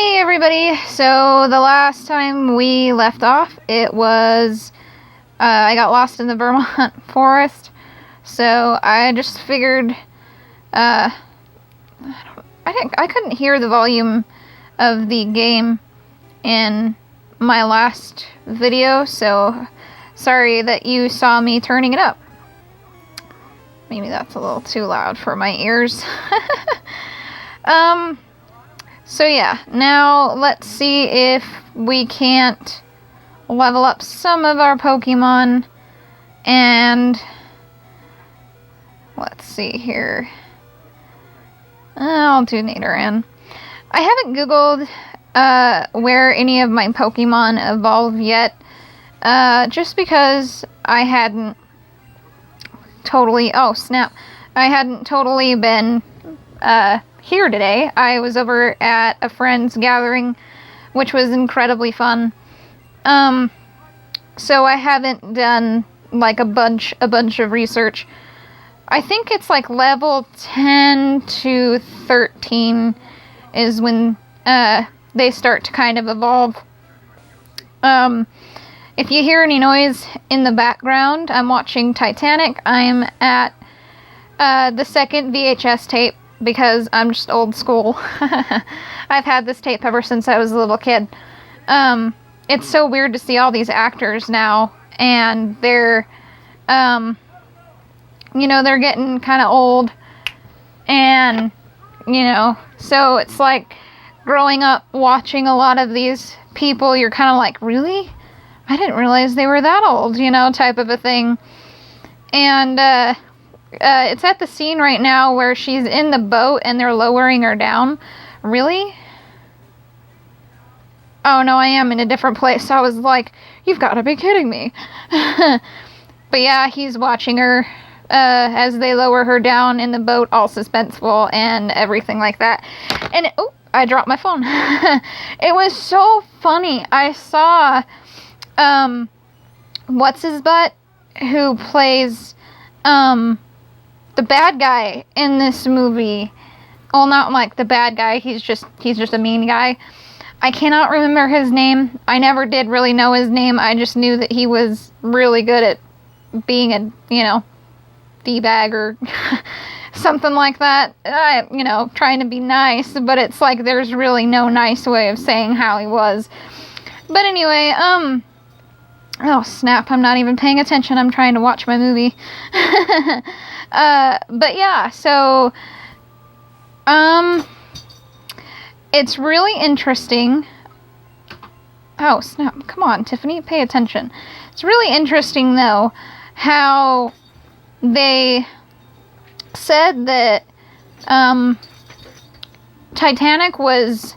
Hey everybody, so the last time we left off, it was, I got lost in the Vermont forest, so I just figured, I couldn't hear the volume of the game in my last video, so sorry that you saw me turning it up. Maybe that's a little too loud for my ears. So yeah, now let's see if we can't level up some of our Pokemon, and let's see here. I'll do Nidoran. I haven't Googled where any of my Pokemon evolve yet, just because I hadn't totally, I hadn't totally been here today. I was over at a friend's gathering, which was incredibly fun. So I haven't done like a bunch of research. I think it's like level 10 to 13 is when they start to kind of evolve. If you hear any noise in the background, I'm watching Titanic. I'm at the second VHS tape, because I'm just old school. I've had this tape ever since I was a little kid. It's so weird to see all these actors now, and they're, they're getting kind of old, and, so it's like growing up watching a lot of these people, you're kind of like, really? I didn't realize they were that old, type of a thing. And, it's at the scene right now where she's in the boat and they're lowering her down. Really? Oh no, I am in a different place. I was like, you've got to be kidding me. But yeah, he's watching her as they lower her down in the boat, all suspenseful and everything like that. And, I dropped my phone. It was so funny. I saw, what's-his-butt, who plays, the bad guy in this movie. Well, not like the bad guy, he's just a mean guy. I cannot remember his name. I never did really know his name. I just knew that he was really good at being a, D-bag or something like that. Trying to be nice, but it's like there's really no nice way of saying how he was. But anyway, oh snap, I'm not even paying attention. I'm trying to watch my movie. But yeah, so, it's really interesting. Oh, snap. Come on, Tiffany, pay attention. It's really interesting, though, how they said that, Titanic was,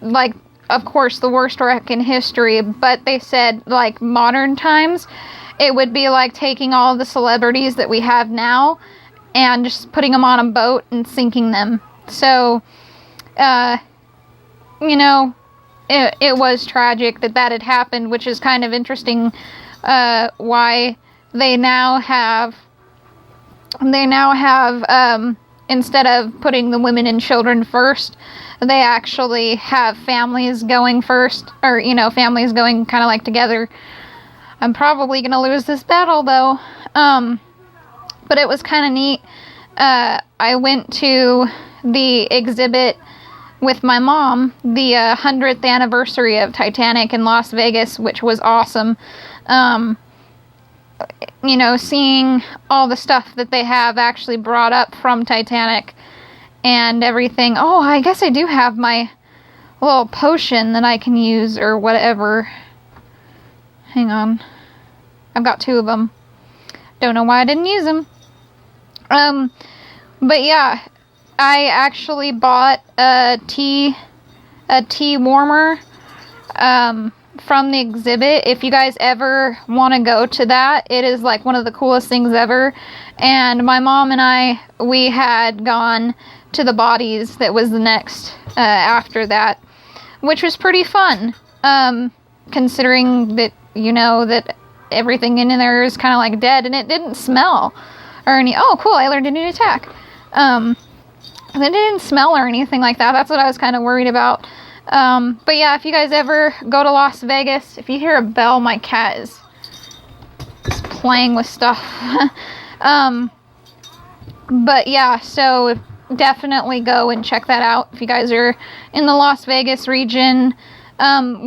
like, of course, the worst wreck in history, but they said, like, modern times, it would be like taking all the celebrities that we have now and just putting them on a boat and sinking them. So, it was tragic that had happened, which is kind of interesting, why they now have, instead of putting the women and children first, they actually have families going first, or, families going kind of like together. I'm probably going to lose this battle, though. But it was kind of neat. I went to the exhibit with my mom, the 100th anniversary of Titanic in Las Vegas, which was awesome. Seeing all the stuff that they have actually brought up from Titanic and everything. Oh, I guess I do have my little potion that I can use or whatever. Hang on. I've got 2 of them. Don't know why I didn't use them. But yeah, I actually bought a tea warmer, from the exhibit. If you guys ever want to go to that, it is like one of the coolest things ever. And my mom and we had gone to the Bodies that was the next, after that, which was pretty fun, considering that, that everything in there is kind of like dead, and it didn't smell or any. Oh, cool! I learned a new attack. It didn't smell or anything like that. That's what I was kind of worried about. But yeah, if you guys ever go to Las Vegas, if you hear a bell, my cat is playing with stuff. But yeah, so definitely go and check that out if you guys are in the Las Vegas region.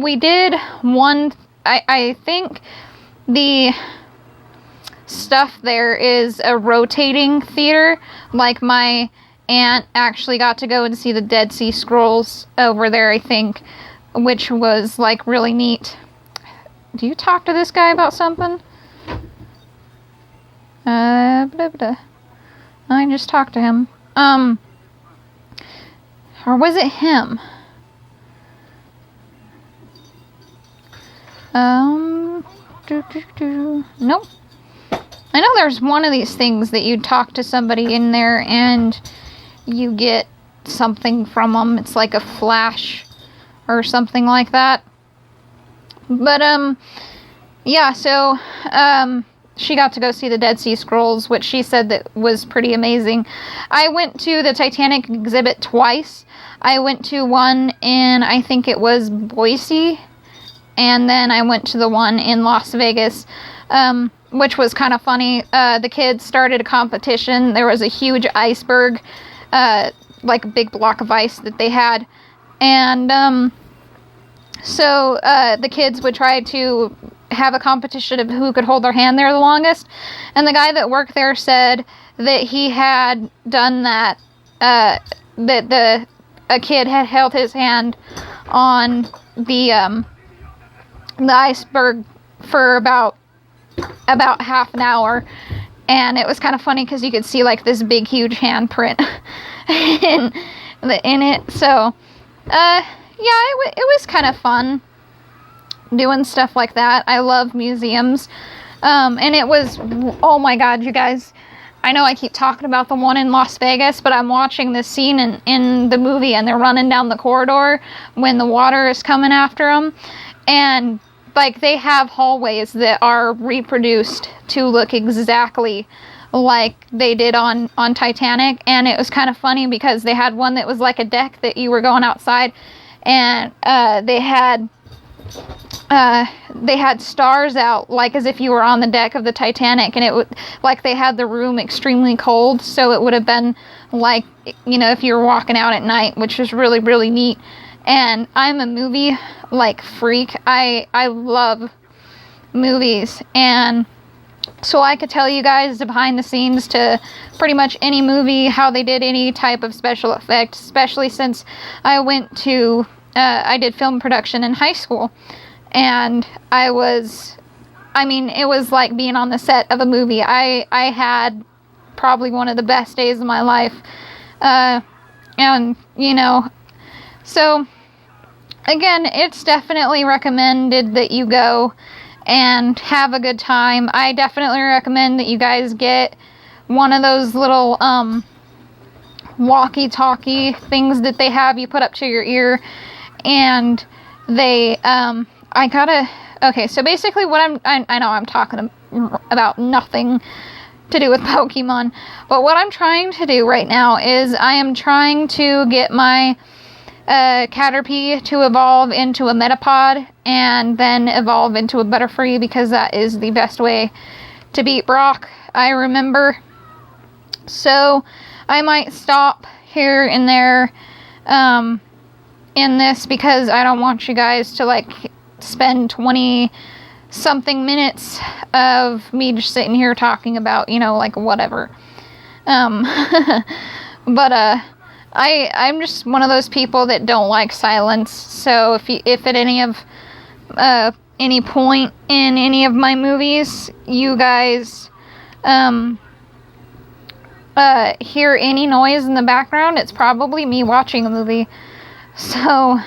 We did one, I think the stuff there is a rotating theater. Like, my aunt actually got to go and see the Dead Sea Scrolls over there, I think, which was like really neat. Do you talk to this guy about something? Blah, blah. I just talked to him. Or was it him? Nope. I know there's one of these things that you talk to somebody in there and you get something from them. It's like a flash or something like that. But, yeah, so, she got to go see the Dead Sea Scrolls, which she said that was pretty amazing. I went to the Titanic exhibit twice. I went to one in, I think it was Boise, and then I went to the one in Las Vegas, which was kind of funny. The kids started a competition. There was a huge iceberg, like a big block of ice that they had, and so the kids would try to have a competition of who could hold their hand there the longest, and the guy that worked there said that he had done that, that a kid had held his hand on the iceberg for about half an hour, and it was kind of funny because you could see like this big huge handprint in it. So yeah, it was kind of fun doing stuff like that. I love museums. And it was, oh my god, you guys, I know I keep talking about the one in Las Vegas, but I'm watching this scene in the movie, and they're running down the corridor when the water is coming after them, and like they have hallways that are reproduced to look exactly like they did on Titanic. And it was kind of funny because they had one that was like a deck that you were going outside, and they had stars out, like as if you were on the deck of the Titanic, and it would, like, they had the room extremely cold, so it would have been like, you know, if you were walking out at night, which was really, really neat. And I'm a movie, like, freak. I love movies, and so I could tell you guys the behind the scenes to pretty much any movie, how they did any type of special effect, especially since I went to, I did film production in high school. And it was like being on the set of a movie. I had probably one of the best days of my life. And, you know, so, again, it's definitely recommended that you go and have a good time. I definitely recommend that you guys get one of those little, walkie-talkie things that they have you put up to your ear. And they, okay, so basically what I know I'm talking about nothing to do with Pokemon, but what I'm trying to do right now is I am trying to get my Caterpie to evolve into a Metapod, and then evolve into a Butterfree, because that is the best way to beat Brock, I remember. So I might stop here and there in this, because I don't want you guys to like spend 20 something minutes of me just sitting here talking about, you know, like whatever. But I'm just one of those people that don't like silence. So if at any point in any of my movies you guys hear any noise in the background, it's probably me watching a movie. So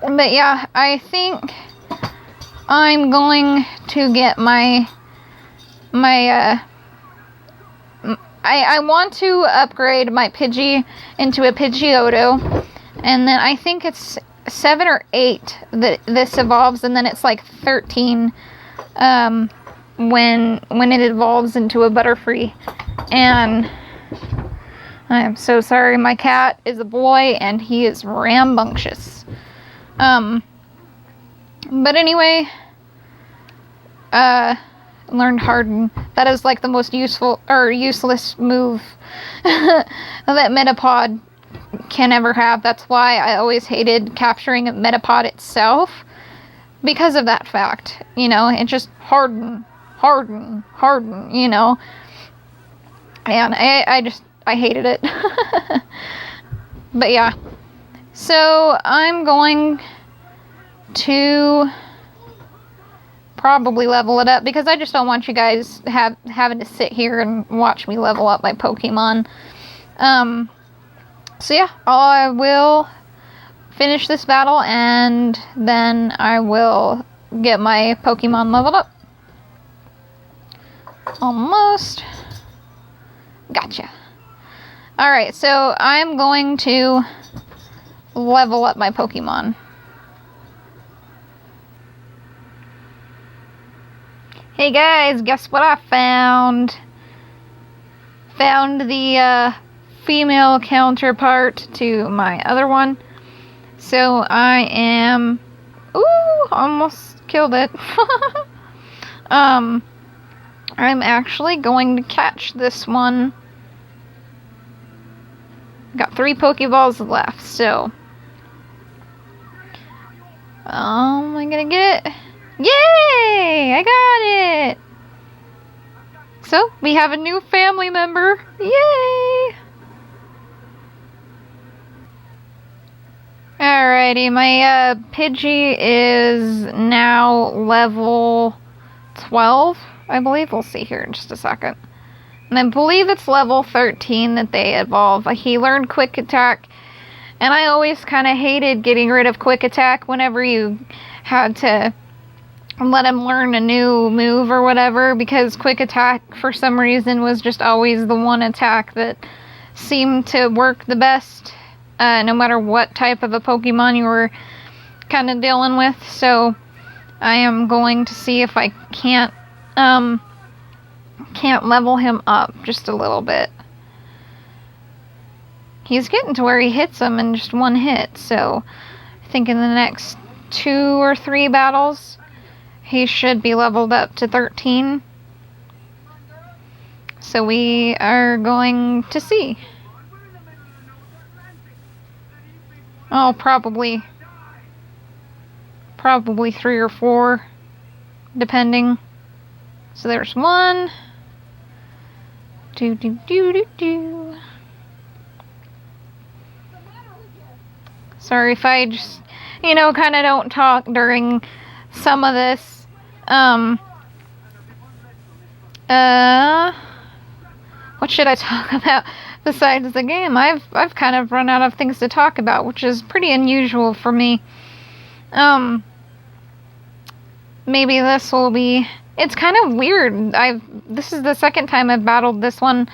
but yeah, I think I'm going to get I want to upgrade my Pidgey into a Pidgeotto, and then I think it's 7 or 8 that this evolves, and then it's like 13 when it evolves into a Butterfree. And I am so sorry. My cat is a boy and he is rambunctious. But anyway, learned Harden. That is like the most useful or useless move that Metapod can ever have. That's why I always hated capturing a Metapod itself, because of that fact. You know, it just harden, you know. And I hated it. But yeah. So I'm going to probably level it up, because I just don't want you guys having to sit here and watch me level up my Pokemon. So yeah, I will finish this battle and then I will get my Pokemon leveled up. Almost. Gotcha. Alright, so I'm going to level up my Pokemon. Hey guys, guess what I found? Found the female counterpart to my other one. So I am... Ooh, almost killed it. I'm actually going to catch this one. Got 3 Pokeballs left, so... Am I gonna get it? Yay! I got it! So, we have a new family member. Yay! Alrighty, my Pidgey is now level 12, I believe. We'll see here in just a second. And I believe it's level 13 that they evolve. He learned Quick Attack, and I always kind of hated getting rid of Quick Attack whenever you had to let him learn a new move or whatever, because Quick Attack for some reason was just always the one attack that seemed to work the best, no matter what type of a Pokemon you were kind of dealing with. So I am going to see if I can't level him up just a little bit. He's getting to where he hits him in just one hit, so I think in the next 2 or 3 battles he should be leveled up to 13. So we are going to see. Oh, probably 3 or 4, depending. So there's 1. Sorry if I just, kind of don't talk during some of this. What should I talk about besides the game? I've kind of run out of things to talk about, which is pretty unusual for me. Maybe this will be... It's kind of weird. This is the second time I've battled this one.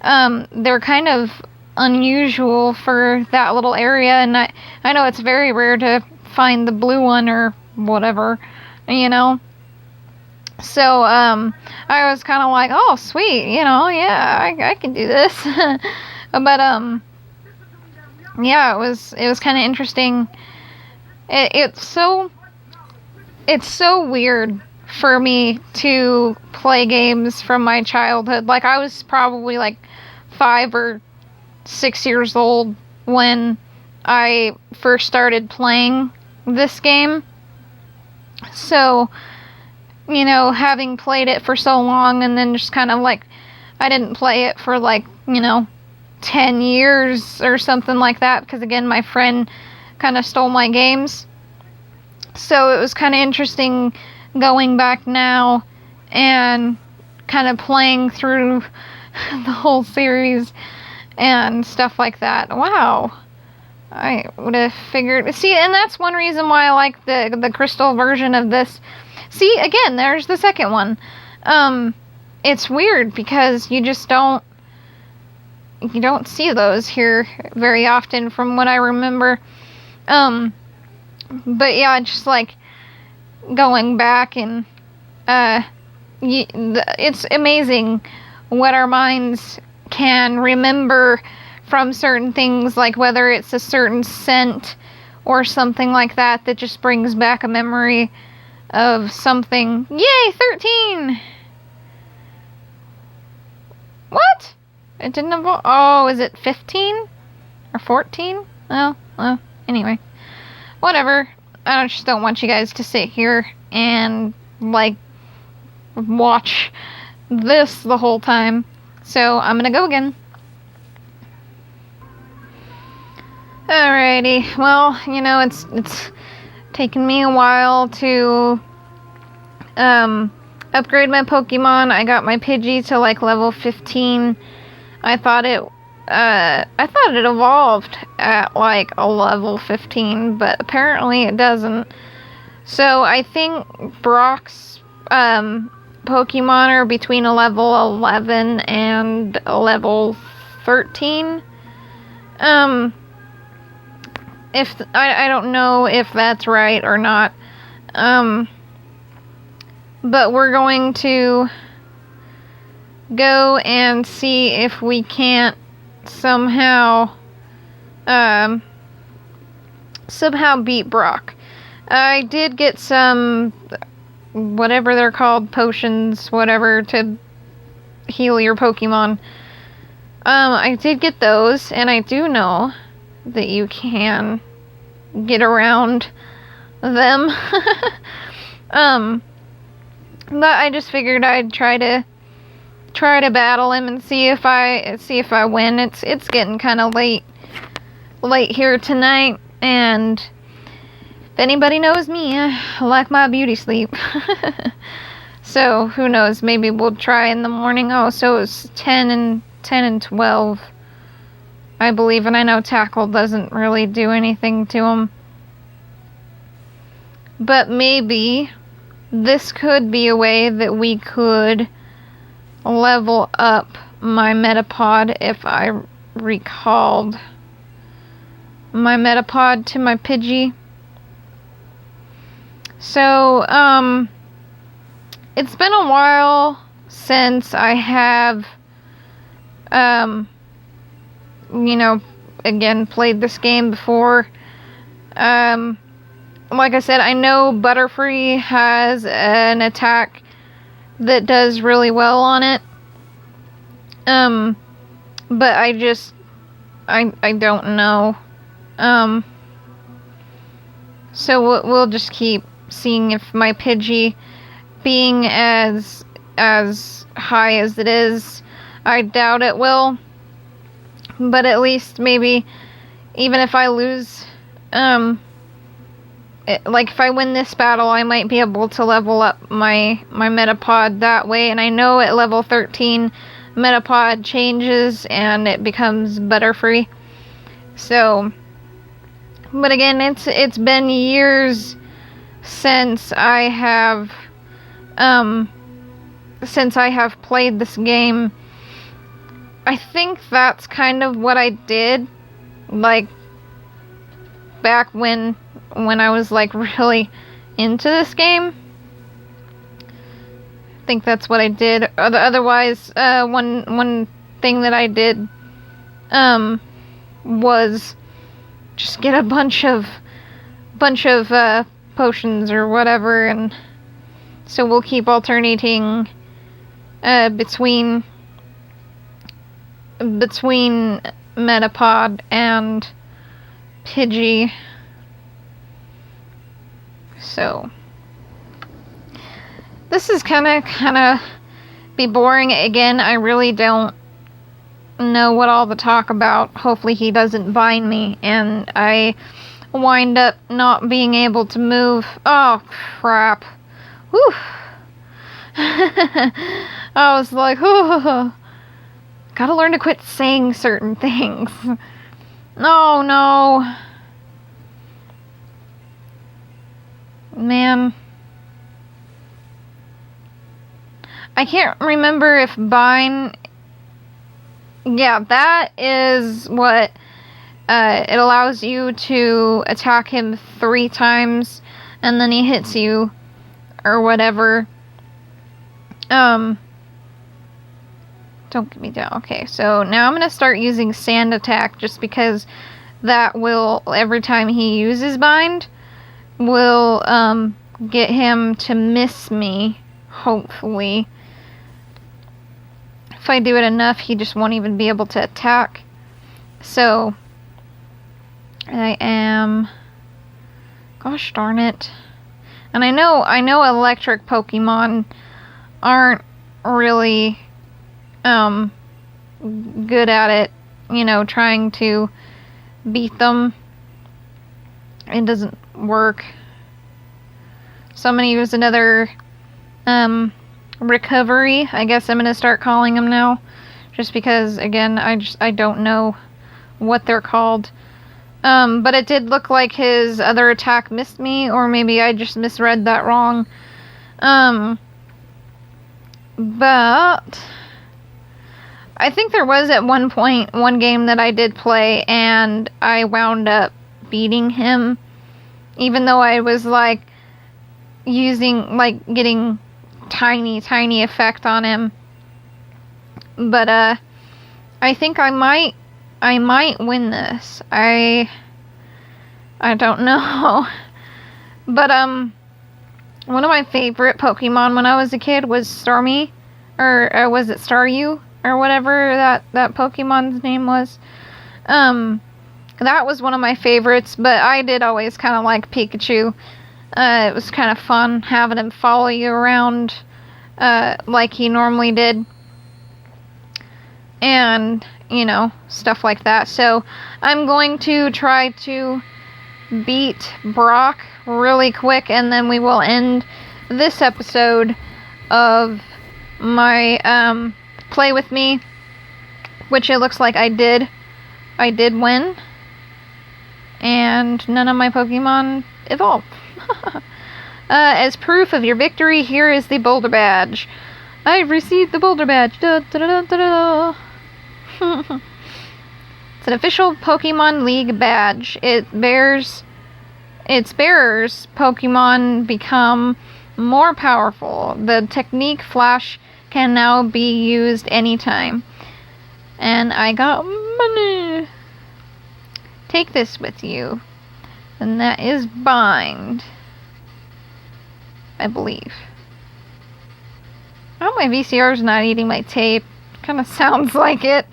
They're kind of unusual for that little area, and I know it's very rare to find the blue one or whatever, So, I was kind of like, oh, sweet, yeah, I can do this. But, yeah, it was kind of interesting. It's so weird for me to play games from my childhood. Like, I was probably like 5 or 6 years old when I first started playing this game. So, having played it for so long and then just kind of like, I didn't play it for like, 10 years or something like that, because again, my friend kind of stole my games. So it was kind of interesting going back now and kind of playing through the whole series and stuff like that. Wow. I would have figured... See, and that's one reason why I like the crystal version of this. See, again, there's the second one. It's weird because you just don't see those here very often from what I remember. But yeah, just like going back and it's amazing what our minds can remember from certain things, like whether it's a certain scent or something like that that just brings back a memory of something. Yay, 13! What? It didn't evolve. Oh, is it 15? Or 14? Oh, well, anyway. Whatever. I just don't want you guys to sit here and, like, watch this the whole time. So, I'm gonna go again. Alrighty. Well, you know, it's taken me a while to, upgrade my Pokemon. I got my Pidgey to, like, level 15. I thought it evolved at, like, a level 15, but apparently it doesn't. So, I think Brock's, Pokemon are between a level 11 and a level 13. I don't know if that's right or not. But we're going to go and see if we can't somehow beat Brock. I did get some, whatever they're called, potions, whatever, to heal your Pokemon. I did get those, and I do know that you can get around them. But I just figured I'd try to battle him and see if I win. It's getting kind of late here tonight, and if anybody knows me, I like my beauty sleep. So who knows? Maybe we'll try in the morning. Oh, so it's 10 and 12, I believe, and I know Tackle doesn't really do anything to him. But maybe this could be a way that we could level up my Metapod if I recalled my Metapod to my Pidgey. So, it's been a while since I have, you know, again, played this game before. Like I said, I know Butterfree has an attack that does really well on it. But I don't know. So we'll just keep seeing if my Pidgey, being as high as it is, I doubt it will. But at least maybe, even if I lose, like if I win this battle, I might be able to level up my Metapod that way. And I know at level 13, Metapod changes and it becomes Butterfree. So, but again, it's been years since I have played this game. I think that's kind of what I did, like, back when I was, like, really into this game. I think that's what I did. Otherwise, one thing that I did, was just get a bunch of potions or whatever, and so we'll keep alternating, between Metapod and Pidgey. So this is kinda be boring again. I really don't know what all the talk about. Hopefully he doesn't bind me and I wind up not being able to move. Oh crap. Whew. I was like, oh, gotta learn to quit saying certain things. Oh no. Man. I can't remember if bind... Yeah, that is what... it allows you to attack him 3 times, and then he hits you, or whatever. Don't get me down. Okay, so now I'm going to start using Sand Attack just because that will, every time he uses Bind, will get him to miss me, hopefully. If I do it enough, he just won't even be able to attack. So, I am... Gosh darn it. And I know electric Pokemon aren't really good at it, you know, trying to beat them. It doesn't work. So I'm gonna use another recovery. I guess I'm gonna start calling them now, just because, again, I don't know what they're called. But it did look like his other attack missed me, or maybe I just misread that wrong. But I think there was at one point one game that I did play and I wound up beating him, even though I was like using, like, getting tiny effect on him. But I think I might win this. I don't know. But one of my favorite Pokemon when I was a kid was Starmie, or was it Staryu, or whatever that Pokemon's name was. That was one of my favorites, but I did always kind of like Pikachu. It was kind of fun having him follow you around like he normally did. And, you know, stuff like that. So, I'm going to try to beat Brock really quick, and then we will end this episode of my Play With Me, which it looks like I did win, and none of my Pokemon evolved. As proof of your victory, here is the Boulder Badge. I've received the Boulder Badge. Da, da, da, da, da. It's an official Pokemon League badge. Its bearers Pokemon become more powerful. The technique Flash can now be used anytime. And I got money. Take this with you. And that is Bind, I believe. Oh, my VCR's not eating my tape. Kind of sounds like it.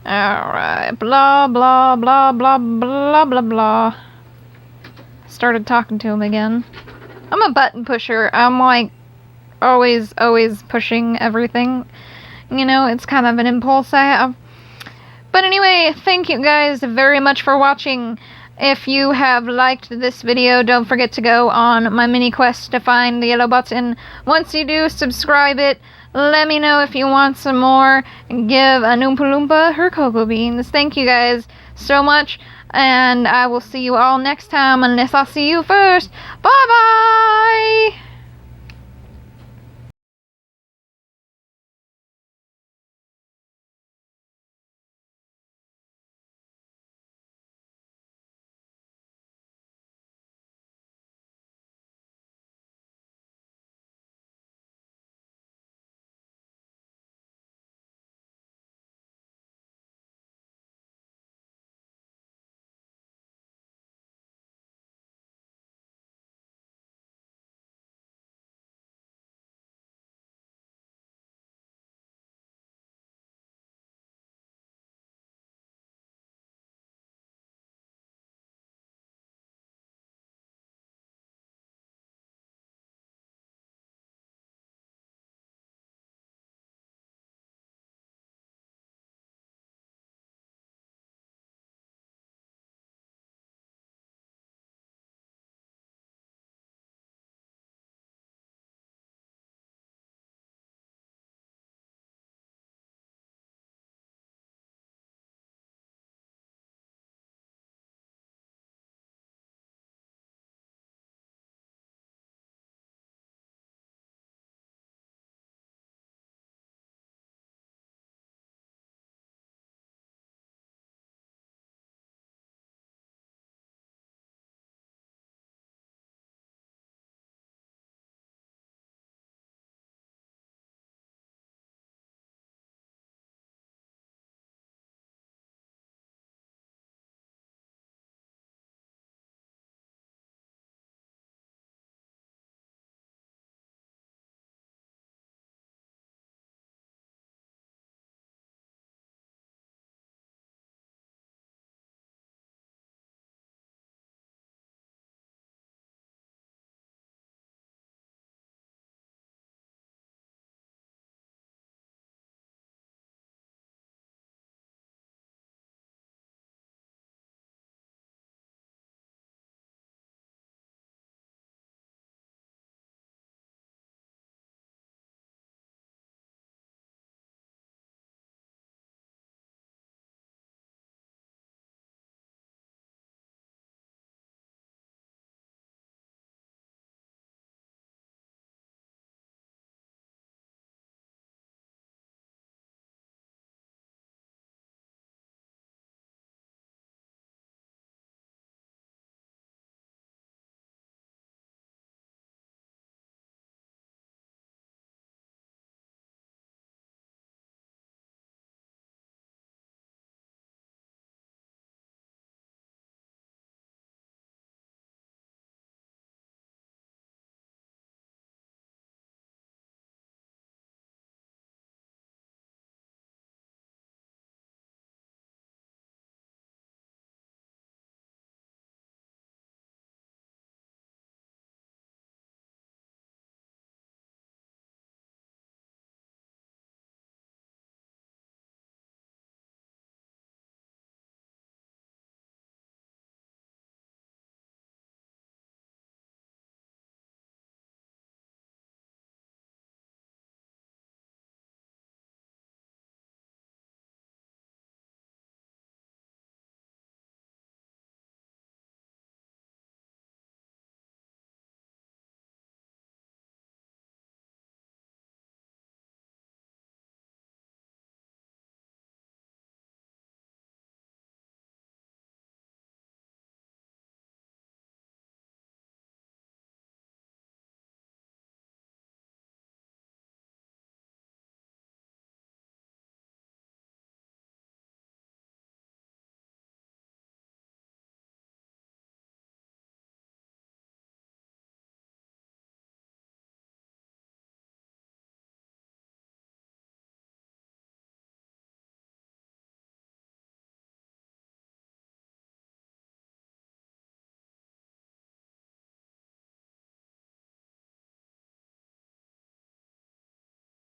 Alright. Blah, blah, blah, blah, blah, blah, blah. Started talking to him again. I'm a button pusher. I'm like always pushing everything. You know, it's kind of an impulse I have. But anyway, thank you guys very much for watching. If you have liked this video, don't forget to go on my mini quest to find the yellow button. Once you do, subscribe it. Let me know if you want some more. Give a Oompa Loompa her cocoa beans. Thank you guys so much. And I will see you all next time, unless I see you first. Bye-bye!